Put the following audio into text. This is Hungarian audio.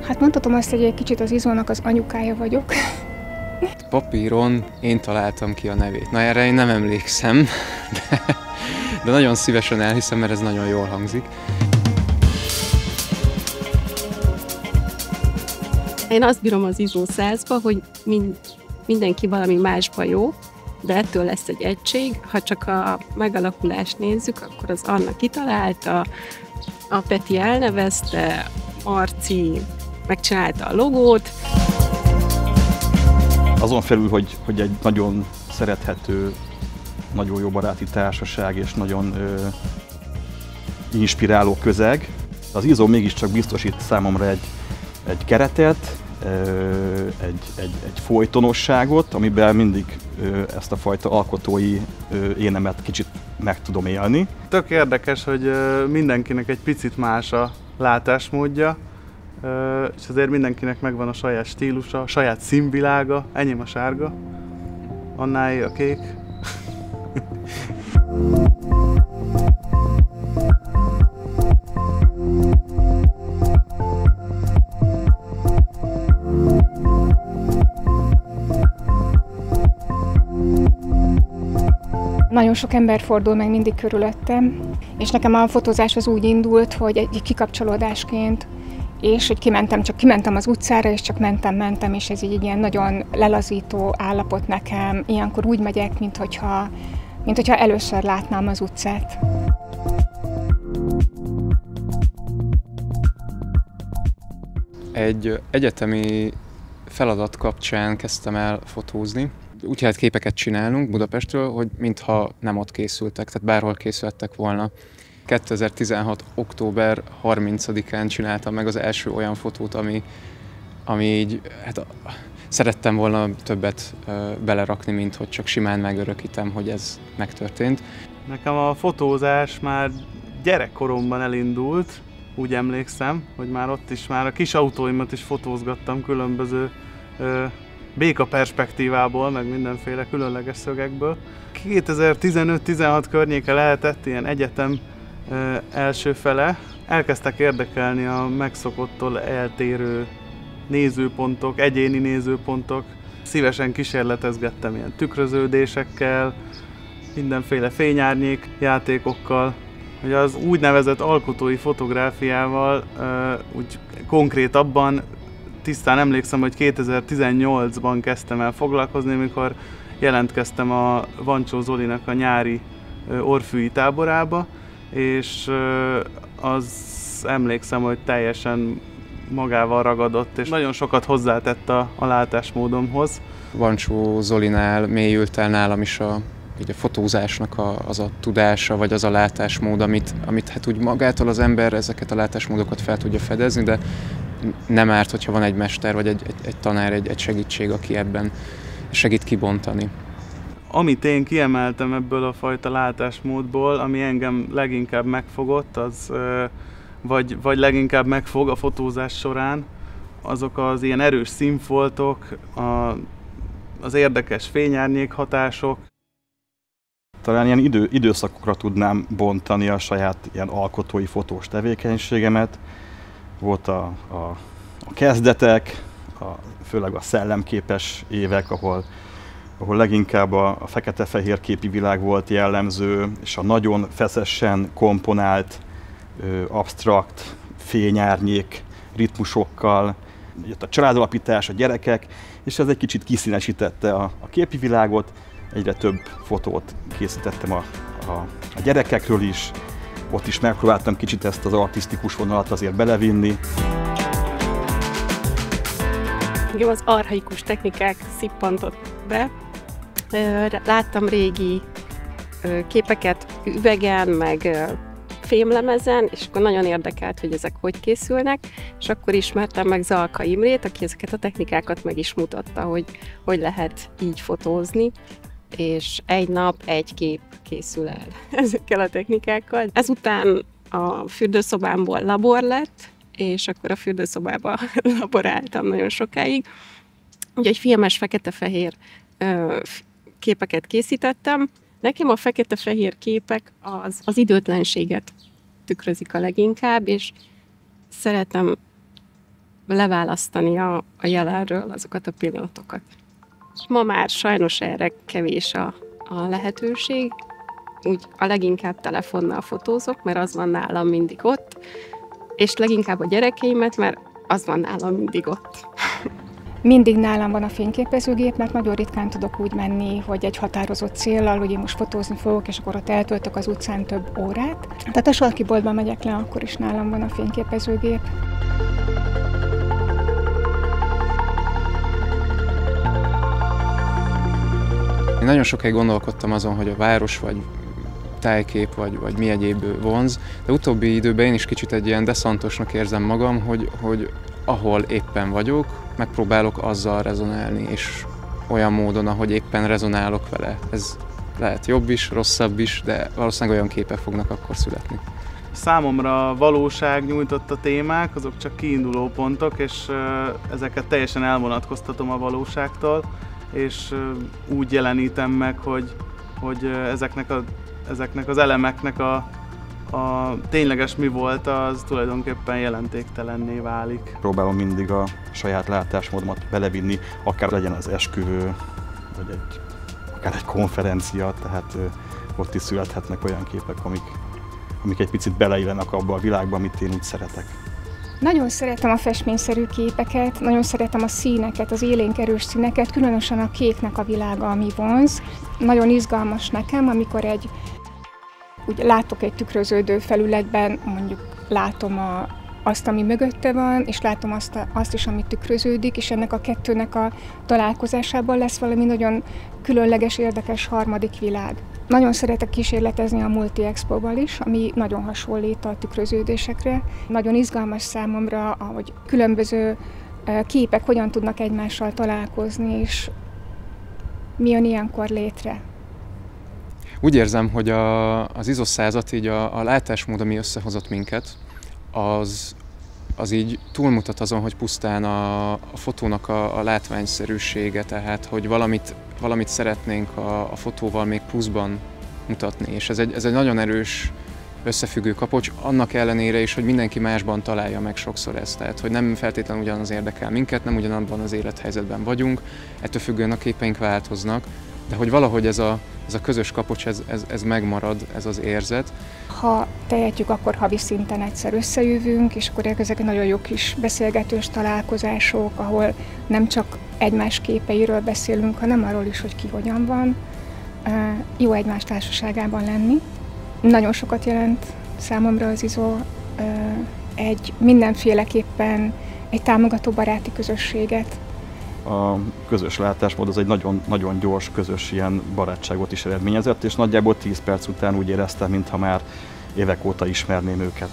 Hát mondhatom azt, hogy egy kicsit az Izónak az anyukája vagyok. Papíron én találtam ki a nevét. Na erre én nem emlékszem, de nagyon szívesen elhiszem, mert ez nagyon jól hangzik. Én azt bírom az Izó 100-ba, hogy mindenki valami másba jó, de ettől lesz egy egység. Ha csak a megalakulást nézzük, akkor az Anna kitalálta, a Peti elnevezte, Marci megcsinálta a logót. Azon felül, hogy egy nagyon szerethető, nagyon jó baráti társaság és nagyon inspiráló közeg, az Izó mégiscsak biztosít számomra egy keretet, egy folytonosságot, amiben mindig ezt a fajta alkotói énemet kicsit meg tudom élni. Tök érdekes, hogy mindenkinek egy picit más a látásmódja, és azért mindenkinek megvan a saját stílusa, a saját színvilága, enyém a sárga, Annáé a kék. Nagyon sok ember fordul meg mindig körülöttem, és nekem a fotózás az úgy indult, hogy egy kikapcsolódásként, és hogy kimentem az utcára, és csak mentem, és ez így egy ilyen nagyon lelazító állapot nekem. Ilyenkor úgy megyek, minthogyha először látnám az utcát. Egy egyetemi feladat kapcsán kezdtem el fotózni. Úgy kellett képeket csinálnunk Budapestről, hogy mintha nem ott készültek, tehát bárhol készültek volna. 2016. október 30-án csináltam meg az első olyan fotót, ami így, hát szerettem volna többet belerakni, mint hogy csak simán megörökítem, hogy ez megtörtént. Nekem a fotózás már gyerekkoromban elindult, úgy emlékszem, hogy már a kis autóimat is fotózgattam különböző béka perspektívából, meg mindenféle különleges szögekből. 2015-16 környéke lehetett, ilyen egyetem első fele. Elkezdtek érdekelni a megszokottól eltérő nézőpontok, egyéni nézőpontok. Szívesen kísérletezgettem ilyen tükröződésekkel, mindenféle fényárnyék játékokkal. Hogy az úgynevezett alkotói fotográfiával úgy konkrétabban tisztán emlékszem, hogy 2018-ban kezdtem el foglalkozni, amikor jelentkeztem a Vancsó Zolinak a nyári orfűi táborába, és az emlékszem, hogy teljesen magával ragadott, és nagyon sokat hozzátett a látásmódomhoz. Vancsó Zolinál mélyült el nálam is a fotózásnak az a tudása, vagy az a látásmód, amit hát úgy magától az ember ezeket a látásmódokat fel tudja fedezni, de nem árt, hogyha van egy mester, vagy egy tanár, egy segítség, aki ebben segít kibontani. Amit én kiemeltem ebből a fajta látásmódból, ami engem leginkább megfogott, vagy leginkább megfog a fotózás során, azok az ilyen erős színfoltok, az érdekes fényárnyék hatások. Talán ilyen időszakokra tudnám bontani a saját ilyen alkotói fotós tevékenységemet. Volt a kezdetek, főleg a szellemképes évek, ahol leginkább a fekete-fehér képi világ volt jellemző, és a nagyon feszesen komponált, absztrakt fényárnyék ritmusokkal, jött a családalapítás, a gyerekek, és ez egy kicsit kiszínesítette a képi világot. Egyre több fotót készítettem a gyerekekről is, ott is megpróbáltam kicsit ezt az artisztikus vonalat azért belevinni. Igen, az archaikus technikák szippantott be. Láttam régi képeket üvegen, meg fémlemezen, és akkor nagyon érdekelt, hogy ezek hogy készülnek, és akkor ismertem meg Zalka Imrét, aki ezeket a technikákat meg is mutatta, hogy lehet így fotózni, és egy nap egy kép készül el ezekkel a technikákkal. Ezután a fürdőszobámból labor lett, és akkor a fürdőszobába laboráltam nagyon sokáig. Úgyhogy filmes fekete-fehér képeket készítettem. Nekem a fekete-fehér képek az időtlenséget tükrözik a leginkább, és szeretem leválasztani a jelenről azokat a pillanatokat. És ma már sajnos erre kevés a lehetőség, úgy a leginkább telefonnal fotózok, mert az van nálam mindig ott, és leginkább a gyerekeimet, mert az van nálam mindig ott. Mindig nálam van a fényképezőgép, mert nagyon ritkán tudok úgy menni, hogy egy határozott céllal, hogy én most fotózni fogok, és akkor ott eltöltök az utcán több órát. Tehát a sarki boltba megyek le, akkor is nálam van a fényképezőgép. Én nagyon sokáig gondolkodtam azon, hogy a város vagy tájkép vagy mi egyéb vonz, de utóbbi időben én is kicsit egy ilyen deszantosnak érzem magam, hogy ahol éppen vagyok, megpróbálok azzal rezonálni, és olyan módon, ahogy éppen rezonálok vele. Ez lehet jobb is, rosszabb is, de valószínűleg olyan képek fognak akkor születni. Számomra a valóság nyújtotta témák, azok csak kiinduló pontok, és ezeket teljesen elvonatkoztatom a valóságtól, és úgy jelenítem meg, hogy ezeknek az elemeknek a tényleges mi volt, az tulajdonképpen jelentéktelenné válik. Próbálom mindig a saját látásmódomat belevinni, akár legyen az esküvő, vagy akár egy konferencia, tehát ott is születhetnek olyan képek, amik egy picit beleillenek abba a világba, amit én úgy szeretek. Nagyon szeretem a festményszerű képeket, nagyon szeretem a színeket, az élénk erős színeket, különösen a kéknek a világa, ami vonz. Nagyon izgalmas nekem, amikor úgy látok egy tükröződő felületben, mondjuk látom azt, ami mögötte van, és látom azt is, ami tükröződik, és ennek a kettőnek a találkozásában lesz valami nagyon különleges, érdekes harmadik világ. Nagyon szeretek kísérletezni a Multi Expo-val is, ami nagyon hasonlít a tükröződésekre. Nagyon izgalmas számomra, hogy különböző képek hogyan tudnak egymással találkozni, és mi jön ilyenkor létre. Úgy érzem, hogy az izoszázat, így a látásmód, ami összehozott minket, az így túlmutat azon, hogy pusztán a fotónak a látványszerűsége, tehát hogy valamit szeretnénk a fotóval még pluszban mutatni, és ez egy nagyon erős összefüggő kapocs, annak ellenére is, hogy mindenki másban találja meg sokszor ezt, tehát hogy nem feltétlenül ugyanaz érdekel minket, nem ugyanabban az élethelyzetben vagyunk, ettől függően a képeink változnak, de hogy valahogy ez a közös kapocs, ez megmarad, ez az érzet. Ha tehetjük, akkor havi szinten egyszer összejövünk, és akkor ezek nagyon jó kis beszélgetős találkozások, ahol nem csak egymás képeiről beszélünk, hanem arról is, hogy ki hogyan van. Jó egymás társaságában lenni. Nagyon sokat jelent számomra az ISO, mindenféleképpen egy támogató baráti közösséget. A közös látásmód az egy nagyon, nagyon gyors, közös ilyen barátságot is eredményezett, és nagyjából 10 perc után úgy éreztem, mintha már évek óta ismerném őket.